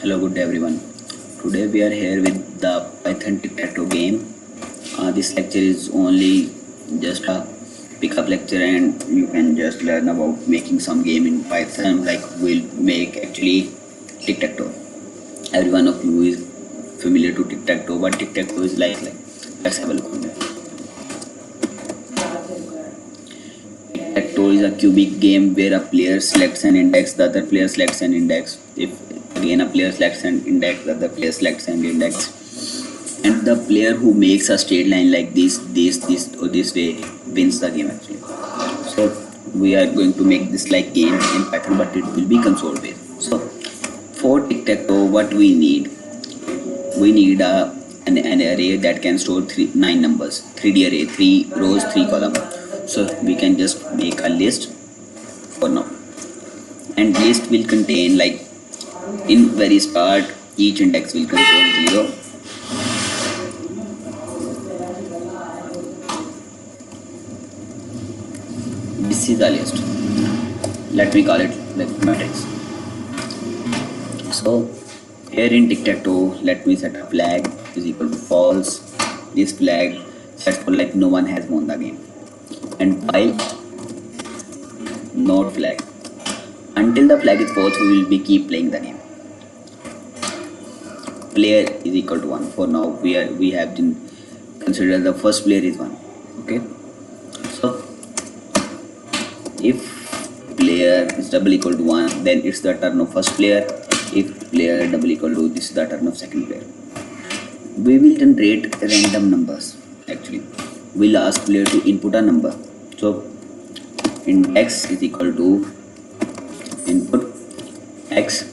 Hello, good day everyone. Today we are here with the Python tic-tac-toe game. This lecture is only just a pickup lecture, and you can just learn about making some game in Python. Like we'll make actually tic-tac-toe. Every one of you is familiar to tic-tac-toe. What tic-tac-toe is like. Let's have a look on that. Tic-tac-toe is a cubic game where a player selects an index, the other player selects an index. If again a player selects an index, the other player selects an index, and the player who makes a straight line like this or this way wins the game actually. So we are going to make this like game in Python, but it will be console based. So for tic-tac-toe, what we need, an array that can store 9 numbers, 3D array, 3 rows, 3 columns. So we can just make a list for now, and list will contain like in very start each index will contain 0. This is the list. Let me call it like matrix. So here in tic-tac-toe, let me set a flag is equal to false. This flag sets for like no one has won the game, and while not flag, until the flag is false, we will be keep playing the game. Player is equal to 1. For now we have to consider the first player is 1. Okay, so if player is double equal to 1, then it's the turn of first player. If player double equal to, this is the turn of second player. We will generate random numbers. Actually, we'll ask player to input a number. So index is equal to input x,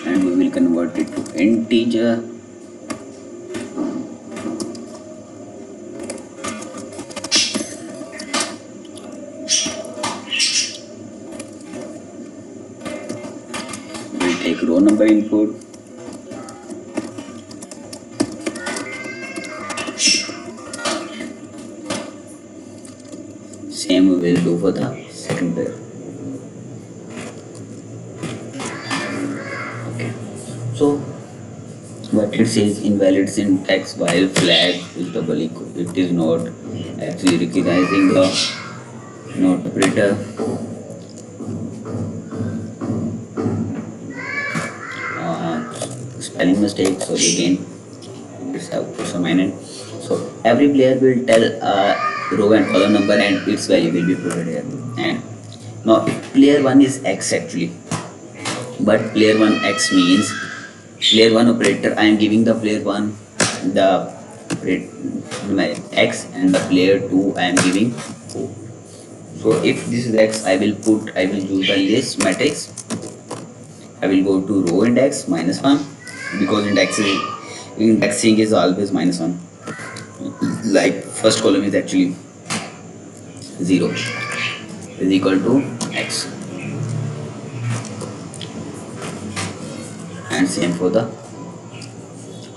and we will convert it to integer. We'll take row number input. Same we will do for the second player. Okay, so what it says, invalid syntax while flag is double equal. It is not actually recognizing the not operator. Spelling mistake, so again it's have plus or minus. So every player will tell a row and column number, and its value will be put here. And now player 1 is x actually, but player 1 x means player 1 operator. I am giving the player 1 the x, and the player 2 I am giving O. So if this is x, I will use the list matrix. I will go to row index -1, because indexing is always -1. Like first column is actually 0 is equal to x, and same for the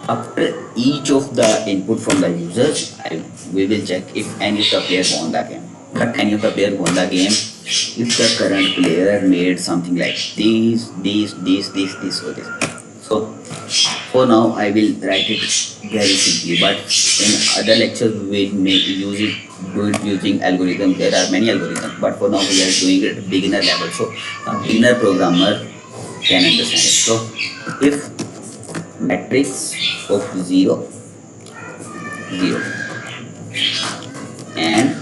after each of the input from the users. We will check if any of the players won the game. But any of the player won the game if the current player made something like this or this. So for now I will write it very simply, but in other lectures we will do it using algorithm. There are many algorithms, but for now we are doing it beginner level, so a beginner programmer can understand it. So if matrix of 0 and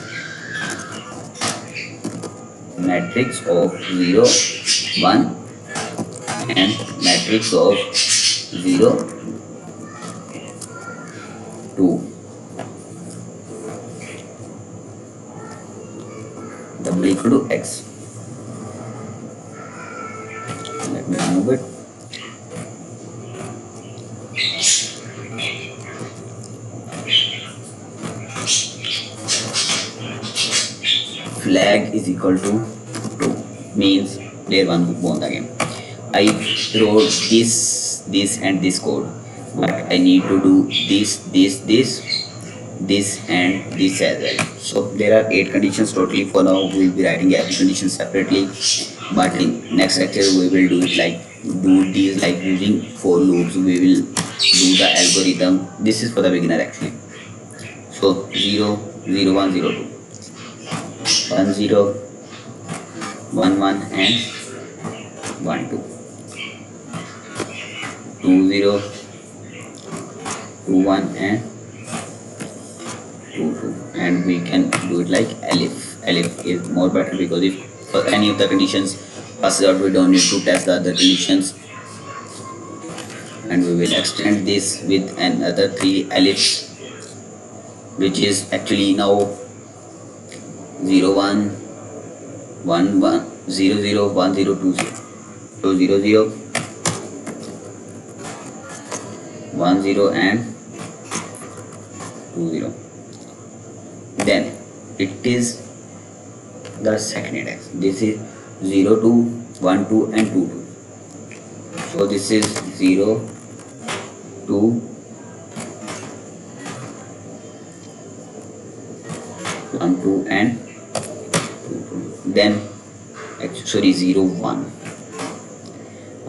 matrix of 0 1 and matrix of 0 2 double equal to x. Let me remove it. Flag is equal to 2 means player 1 who won the game. I wrote this and this code, but I need to do this this and this as well. So there are 8 conditions totally. For now we will be writing every condition separately, but in next lecture we will do it like do these like using for loops. We will do the algorithm. This is for the beginner actually. So 0 0 1 0 2 1 0 1 1 and 1 2 2 0 2 1 and 2 2, and we can do it like elif is more better, because if for any of the conditions passes out, we don't need to test the other conditions. And we will extend this with another 3 elifs, which is actually now 0 1 1 1 0 0 1 0 2 0. So 0 0 1 0 and 2 0. Then it is the second index. This is 0 2 1 2 and 2 2. So this is 0 2 1 2 and 2 2. Then sorry 0 1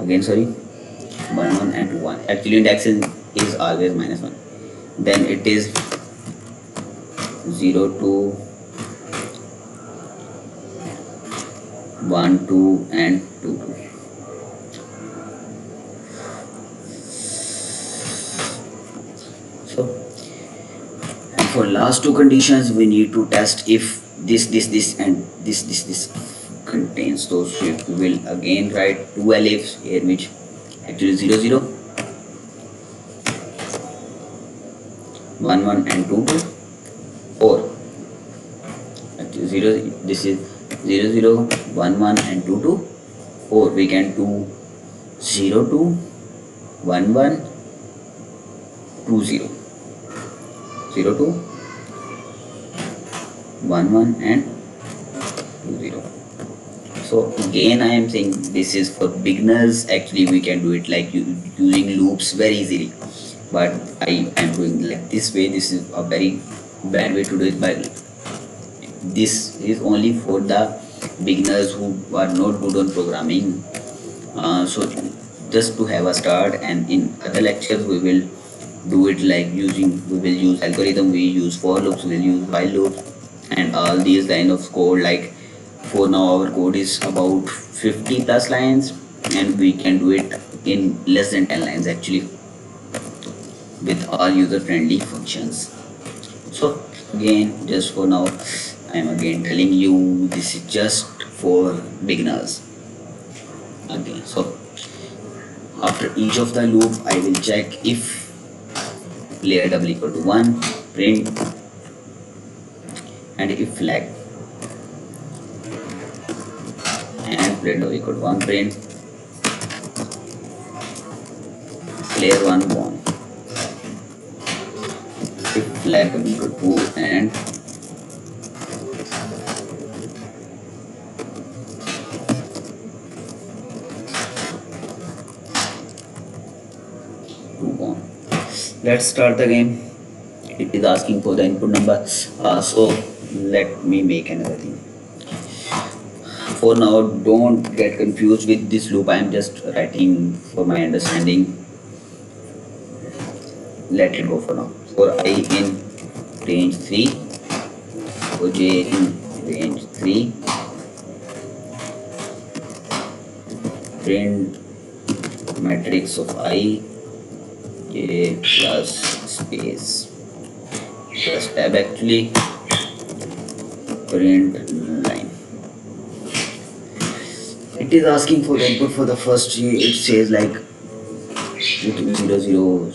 again, sorry 1 1 and 2 1. Actually index is always -1. Then it is 0 2 1 2 and 2 2. So for last two conditions we need to test if this and this contains those. So we will again write 2 elifs here, which actually 0 0 1 1 and 2 2, or actually 0 this is 0 0 1 1 and 2 2, or we can do 0 2 1 1 2 0 0 2 1 1 and 2 0. So again I am saying this is for beginners. Actually we can do it like using loops very easily, but I am doing like this way. This is a very bad way to do it, but this is only for the beginners who are not good on programming. So just to have a start, and in other lectures we will do it like we will use algorithm, we use for loops, we will use while loops, and all these kind of code. Like for now our code is about 50 plus lines, and we can do it in less than 10 lines actually, with all user friendly functions. So again, just for now I am again telling you this is just for beginners. Okay, so after each of the loop I will check if player double equal to 1, print, and if flag and player double equal to 1, print, player 1 won. If flag double equal to 2 and let's start the game. It is asking for the input number. So let me make another thing. For now, don't get confused with this loop. I am just writing for my understanding. Let it go for now. For I in range 3, for j in range 3, print matrix of I, j plus space plus tab, actually print line. It is asking for the input for the first j. It says like 0 0.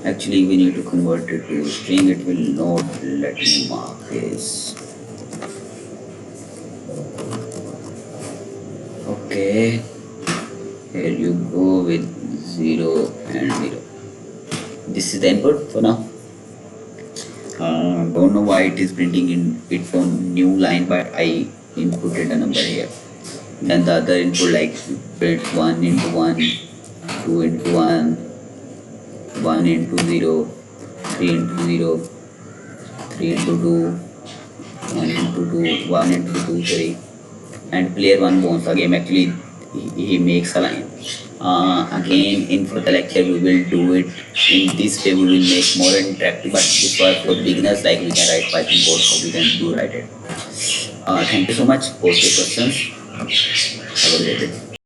Actually we need to convert it to string. It will not let me mark this. Okay, here you go with 0 and 0. This is the input for now. Don't know why it is printing in its own new line, but I inputted a number here. Then the other input like print 1 into 1, 2 into 1, 1 into 0, 3 into 0, 3 into 2, 1 into 2, 1 into 2, sorry. And player 1 wants the game. Actually, he makes a line. Again, in further lecture, we will do it in this way. We will make more interactive, but this was for beginners, like we can write Python code, so we can do write it. Thank you so much. Post your questions. Have a great day.